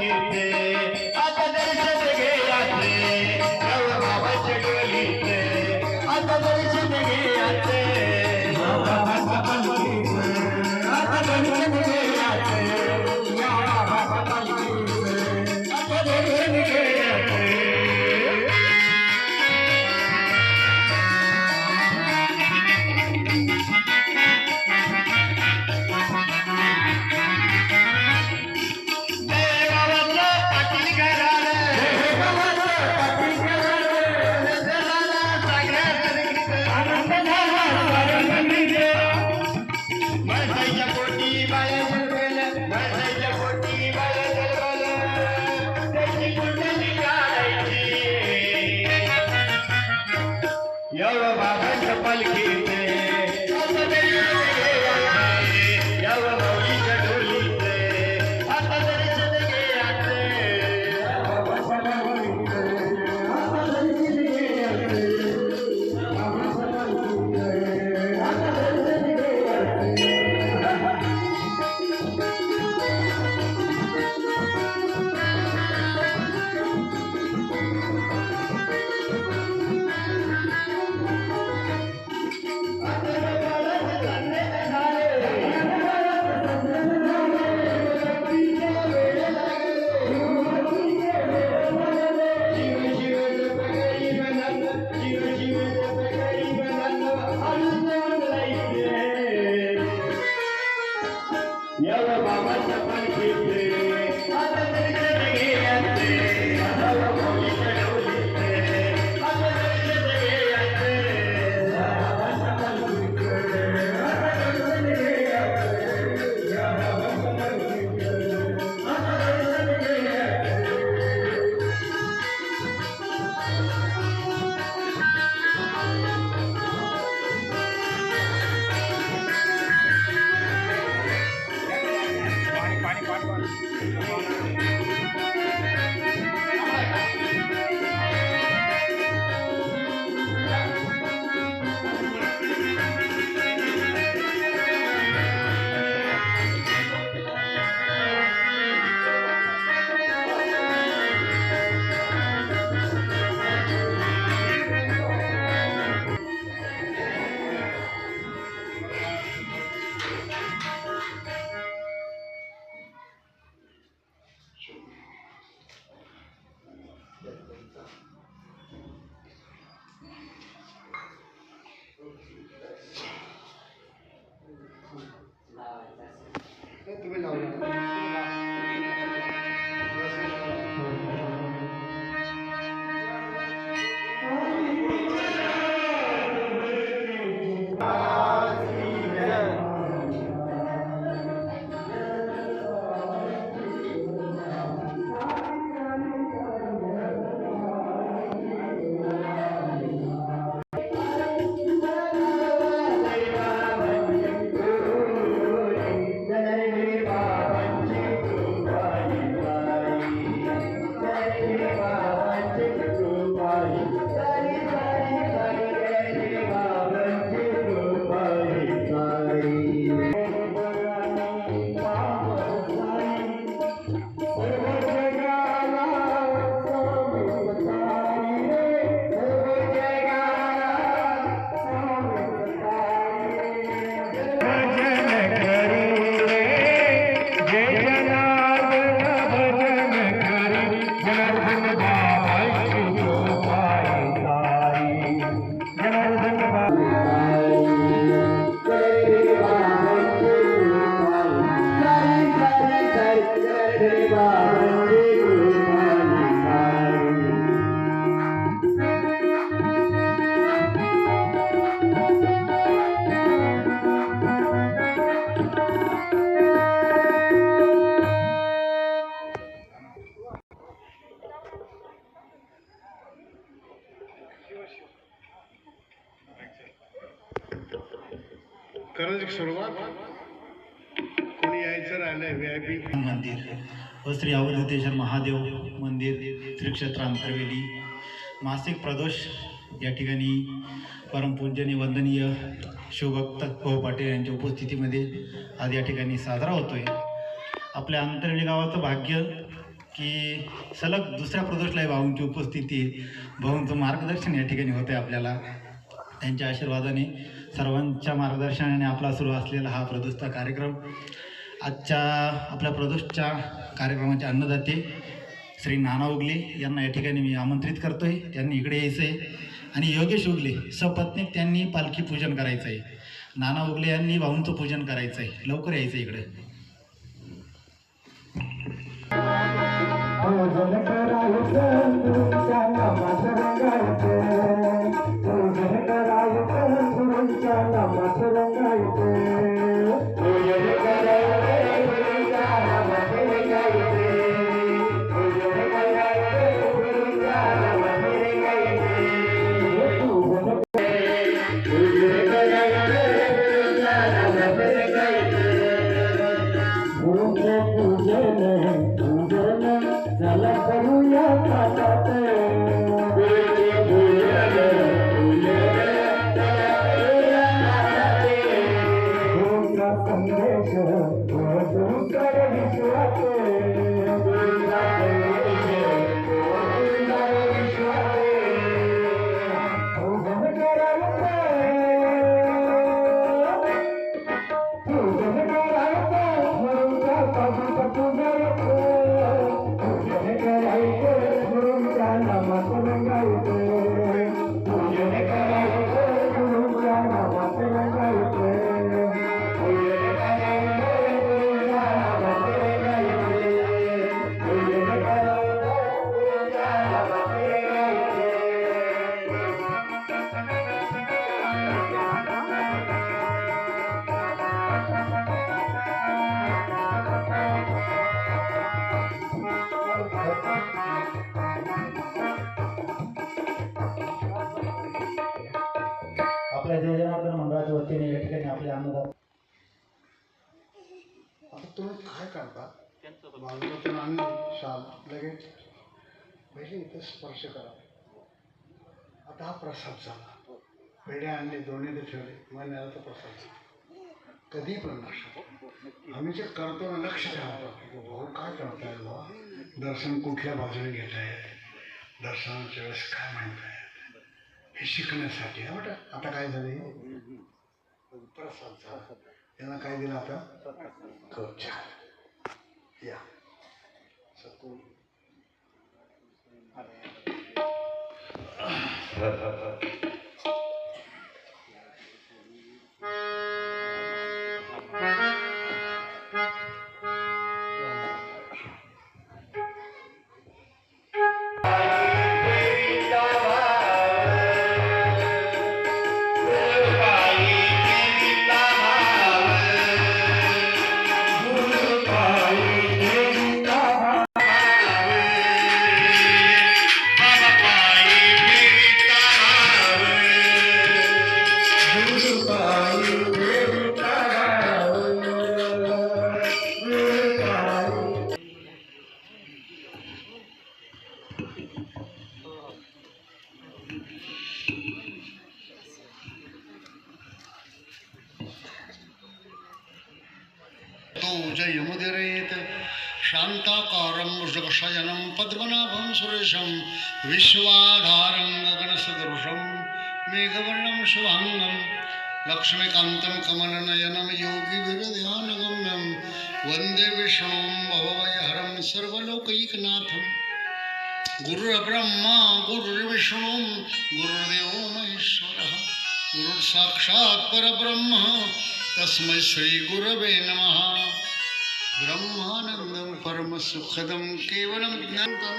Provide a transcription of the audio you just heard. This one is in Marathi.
पालखीचे आता दर्शन घे याचे बाबाच्या डोलीचे आता दर्शन घे याचे बाबाच्या पालखीचे आता दर्शन घे याचे बाबाच्या पालखीचे आता दर्शन घे याचे बाबाच्या पालखीचे आता दर्शन घे याव माऊलीच्या डोलीचे आता दर्शन घे याचे बाबाच्या पालखीचे आता दर्शन घे याचे बाबाच्या पालखीचे आता दर्शन घे याचे बाबाच्या पालखीचे आता दर्शन घे याचे माऊलीच्या डोलीचे आता दर्शन घे याचे बाबाच्या पालखीचे आता दर्शन घे याचे बाबाच्या पालखीचे आता दर्शन घे याचे तुम्ही करायची सुरुवात कोणी यायचं राहिलं व्हीआयपी मंदिर व श्री अवधूतेश्वर महादेव मंदिर त्रिक्षेत्र अंतर्वेदी मासिक प्रदोष या ठिकाणी परमपूज्यनीय वंदनीय शिवभक्त भाऊ पाटील यांच्या उपस्थितीमध्ये आज या ठिकाणी साजरा होतोय। आपल्या अंतर्वेदी गावाचं भाग्य की सलग दुसऱ्या प्रदोषला भाऊंची उपस्थिती आहे. भाऊंचं मार्गदर्शन या ठिकाणी होतं आहे आपल्याला. त्यांच्या आशीर्वादाने सर्वांच्या मार्गदर्शनाने आपला सुरू असलेला हा प्रदोषचा कार्यक्रम आजच्या आपल्या प्रदोषच्या कार्यक्रमाचे अन्नदाते श्री नाना उगले यांना या ठिकाणी मी आमंत्रित करतो आहे. त्यांनी इकडे यायचं आहे आणि योगेश उगले सपत्नीक त्यांनी पालखी पूजन करायचं आहे. नाना उगले यांनी भाऊंचं पूजन करायचं आहे. लवकर यायचं इकडे. पूजन करायचं गुरूंच्या नामात रंगायचं, पूजन करायचं गुरूंच्या नामात रंगायचं, पूजन करायचं गुरूंच्या नामात रंगायचं, पूजन करायचं गुरूंच्या नामात रंगायचं, पूजन करायचं गुरूंच्या नामात रंगायचं, गुरूंचे पूजन चला करूया ताटात, गुरूचे पूजन चला करूया ताटात, गुरूचा संदेश पोहोचू कर विश्वात, गुरूचा संदेश पोहोचू कर विश्वात, पूजन करायचं, पूजन करायचं गुरूचा पादुका पूजायचं, पूजन करायचं गुरूंच्या नामात रंगायचं, पूजन करायचं गुरूंच्या नामात रंगायचं, पूजन करायचं गुरूंच्या नामात रंगायचं, पूजन करायचं गुरूंच्या नामात रंगायचं. आपल्या जय जनार्दन मंडळाच्या वतीने या ठिकाणी आपले अन्नदाते आता तुम्ही काय करता बाजूला आणली शाल लगेच पहिले इथं स्पर्श करा. आता हा प्रसाद झाला. पेढे आणले दोन्ही ते ठेवले महिन्याला तर प्रसाद झाला. कधी पण नसतो आम्ही जे करतो ना लक्ष ठेवतो भाऊ काय करताय बाबा, दर्शन कुठल्या बाजूने घेत आहेत, दर्शनाच्या वेळेस काय म्हणतायत हे शिकण्यासाठी आहे बेटा. आता काय झाले प्रसाद झाला. त्यांना काय दिलं आता खूप छान या सकून. जयमुदिरेत शांताकारं वृषभशयनं पद्मनाभं सुरेशं विश्वाधारं गगनसदृशं मेघवर्णं शुभांगं लक्ष्मीकान्तं कमलनयनं योगिभिर्ध्यानगम्यं वन्दे विष्णुं भवभयहरं सर्वलोकैकनाथं. गुरुर्ब्रह्मा गुरुर्विष्णु गुरुर्देवो महेश्वरः गुरुर्साक्षात् परब्रह्म तस्मै श्री गुरवे नमः. ब्रह्मानंदं परमसुखदं केवलं ज्ञानं